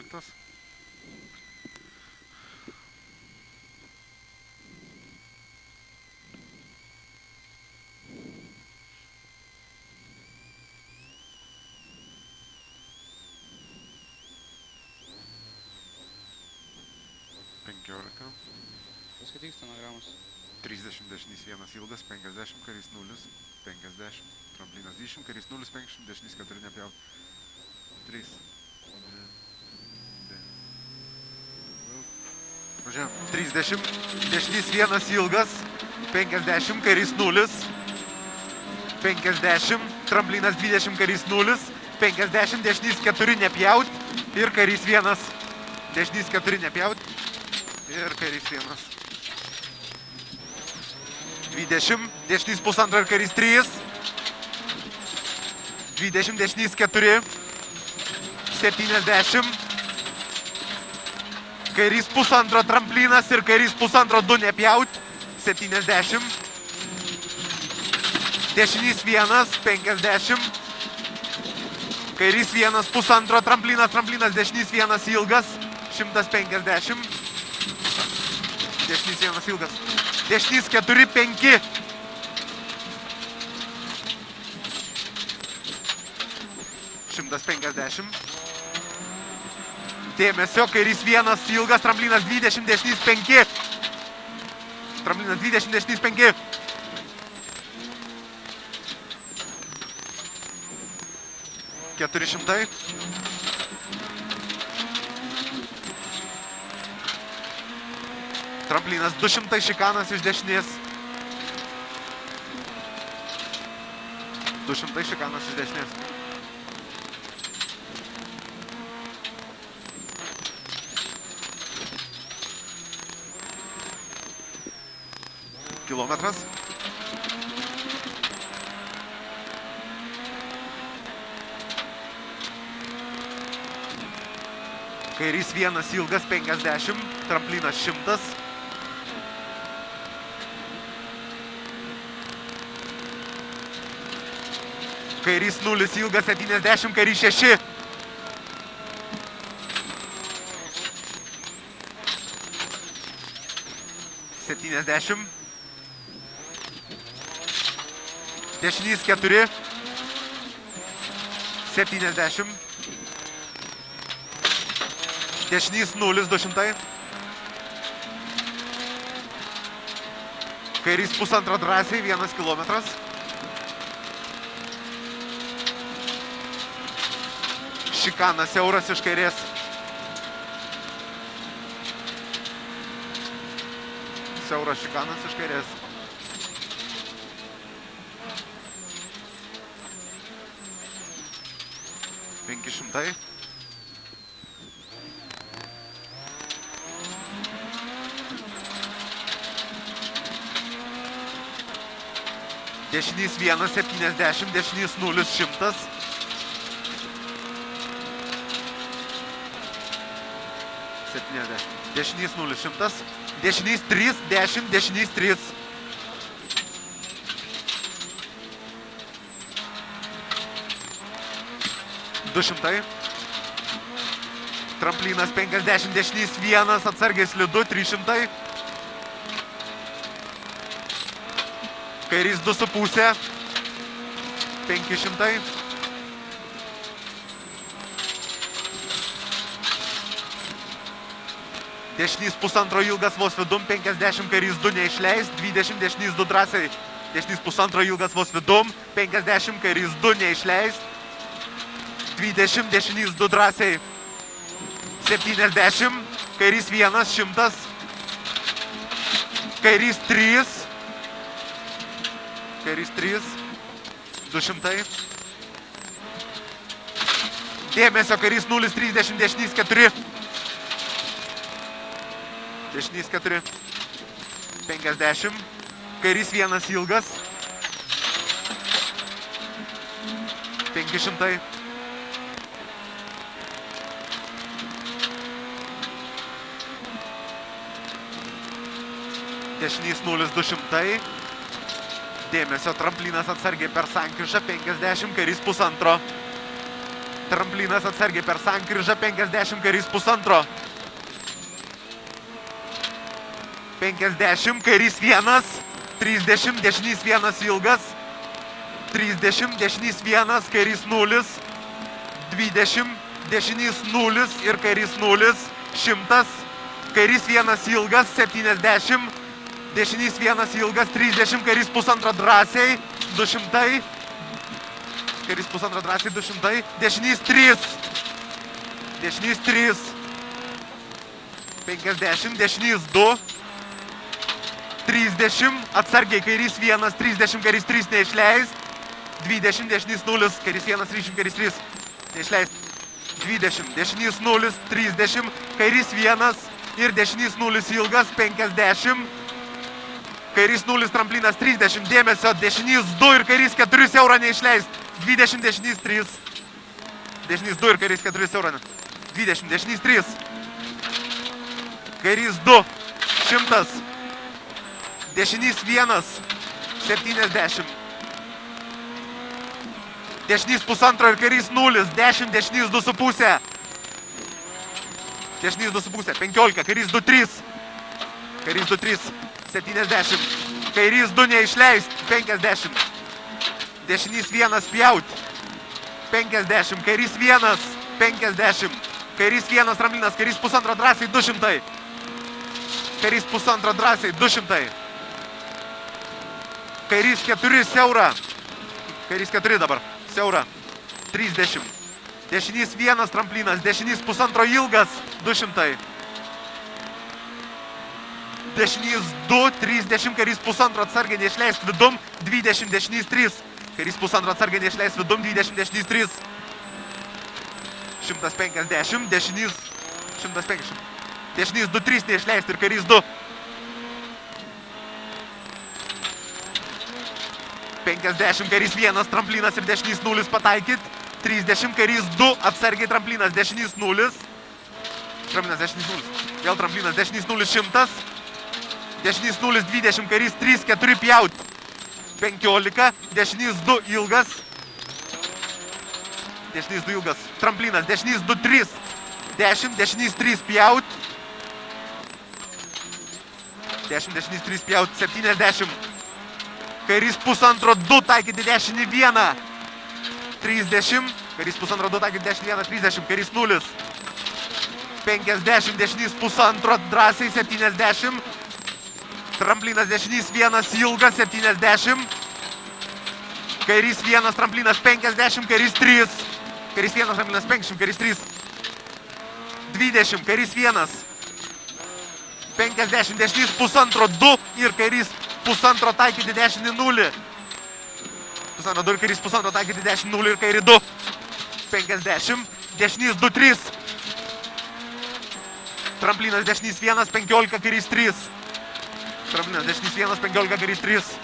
penktas. Paskaityk stenogramos. 30 dešinys 1 ilgas, 50, karys 0, 50, tramplinas 20, karys 0, 50, dešinys 4 nepjaut. 3, 2, 9. Važiuojam, 30, dešinys 1 ilgas, 50, karys 0, 50, tramplinas 20, karys 0, 50, dešinys 4 nepjaut ir karys 1, dešinys 4 nepjaut ir karys 1. 20, dešinys 1,5 ir karys 3. 20, dešinys 4. 70. Karys 1,5 tramplinas ir karys 1,5 2 nepjaut. 70. Dešinys 1, 50. Karys 1, 1,5 tramplinas, dešinys 1 ilgas. 150. Dešinys 1 ilgas. Dešinys 4, 5. Šimtas 50. Dėmesio, kairys 1 ilgas, tramplinas 20, dešinys 5. Tramplinas 20, dešinys 5. Keturišimtai. Tramplinas 200, šikanas iš dešinės. 200, šikanas iš dešinės. Kilometras. Kairys 1 ilgas 50, tramplinas 100. Kairys 0 ilgas 70, kairys 6. Dešinys 4. 70. Dešinys 0, 200. Kairys 1,5 drąsiai, 1 kilometras. Šikanas siauras iš kairės. Siauras šikanas iš kairės. Penkišimtai. Dešinys 1, 70, dešinys 0, 100. Dešinys 0, 100. Dešinys 3, 10, dešinys 3. Dušimtai. Tramplinas 50, dešinys 1, atsargiai slidu, 300. Kairys 2,5. 500. Dešinys 1,5 ilgas vos vidum, 50, kairys 2 neišleis, 20, dešinys 2 drąsiai. Dešinys 1,5 ilgas vos vidum, 50, kairys 2 neišleis, 20, dešinys 2 drąsiai. 70, kairys 1, 100. Kairys 3. Kairys 3. 200. Dėmesio, kairys 0, 30, dešinys 4. Dešinys 4. 50. Kairys 1 ilgas. 500. Dešinys 0, 200. Dėmesio, tramplinas atsargiai per sankryžą. 50, kairys 1,5. Tramplinas atsargiai per sankryžą, 50, kairys pusantro. 50, kairys 1, 30, dešinys 1 ilgas. 30, dešinys 1, kairys 0. 20, dešinys 0 ir kairys 0. 100, kairys 1 ilgas, 70. Dešinys 1 ilgas, 30, kairys pusantro drąsiai, 200. Kairys pusantro drąsiai, 200. Dešinys 3. Dešinys 3. 50, dešinys 2. 30, atsargiai kairys 1, 30, kairys 3 neišleist. 20, dešinys 0, kairys 1, 30, kairys 3 neišleist. 20, dešinys 0, 30, kairys 1 ir dešinys 0 ilgas, 50. Kairys 0, tramplinas 30, dėmesio, dešinys 2 ir kairys 4 siaurą neišleist. 20, dešinys 3. Dešinys 2 ir kairys 4 siaurą. 20, dešinys 3. Kairys 2, 100. Dešinys 1, 70. Dešinys pusantro ir kairys 0, 10, dešinys 2,5. Dešinys 2,5, 15, kairys 2,3. Kairys 2,3, 70. Kairys 2 neišleist, 50. Dešinys 1 pjaut, 50. Kairys 1, 50. Kairys 1 tramplinas, kairys pusantro drąsiai, 200. Kairys pusantro drąsiai, 200. Kairys 4 siaura. Kairys 4 dabar, siaura, 30. Dešinys 1 tramplinas, dešinys pusantro ilgas, 200. Dešinys 2, 30, kairys pusantro atsargiai neišleist vidum, 20, dešinys 3. Kairys pusantro atsargiai neišleist vidum, 20, dešinys 3. 150, dešinys 150. Dešinys 2, 3 neišleist ir kairys 2. 50, kairys 1, tramplinas ir dešinys 0 pataikyt. 30, kairys 2, atsargiai tramplinas, dešinys 0. Tramplinas, dešinys 0. Vėl tramplinas, dešinys 0, 100. Dešinys 0, 20, kairys 3, 4 pjaut. 15, dešinys 2 ilgas. Dešinys 2 ilgas, tramplinas, dešinys 2, 3. 10, dešinys 3 pjaut. 10, dešinys 3 pjaut, 70. Kairys pusantro 2, taikyti dešinį 1. 30, kairys pusantro 2, taikyti dešinį 1, 30, kairys 0. 50, dešinys pusantro, drąsiai 70. Tramplinas dešinys 1 ilgas, 70. Kairys 1, tramplinas 50, kairys 3. Kairys 1, tramplinas 50, kairys 3. 20, kairys 1. 50, dešinys pusantro 2 ir kairys pusantro taikyti dešinį 0. Pusantro 2 ir kairys pusantro taikyti dešinį 0 ir kairį 2. 50, dešinys 2, 3. Tramplinas dešinys 1, 15, kairys 3. Tramplinas dešinys 1, 15, kairys 3.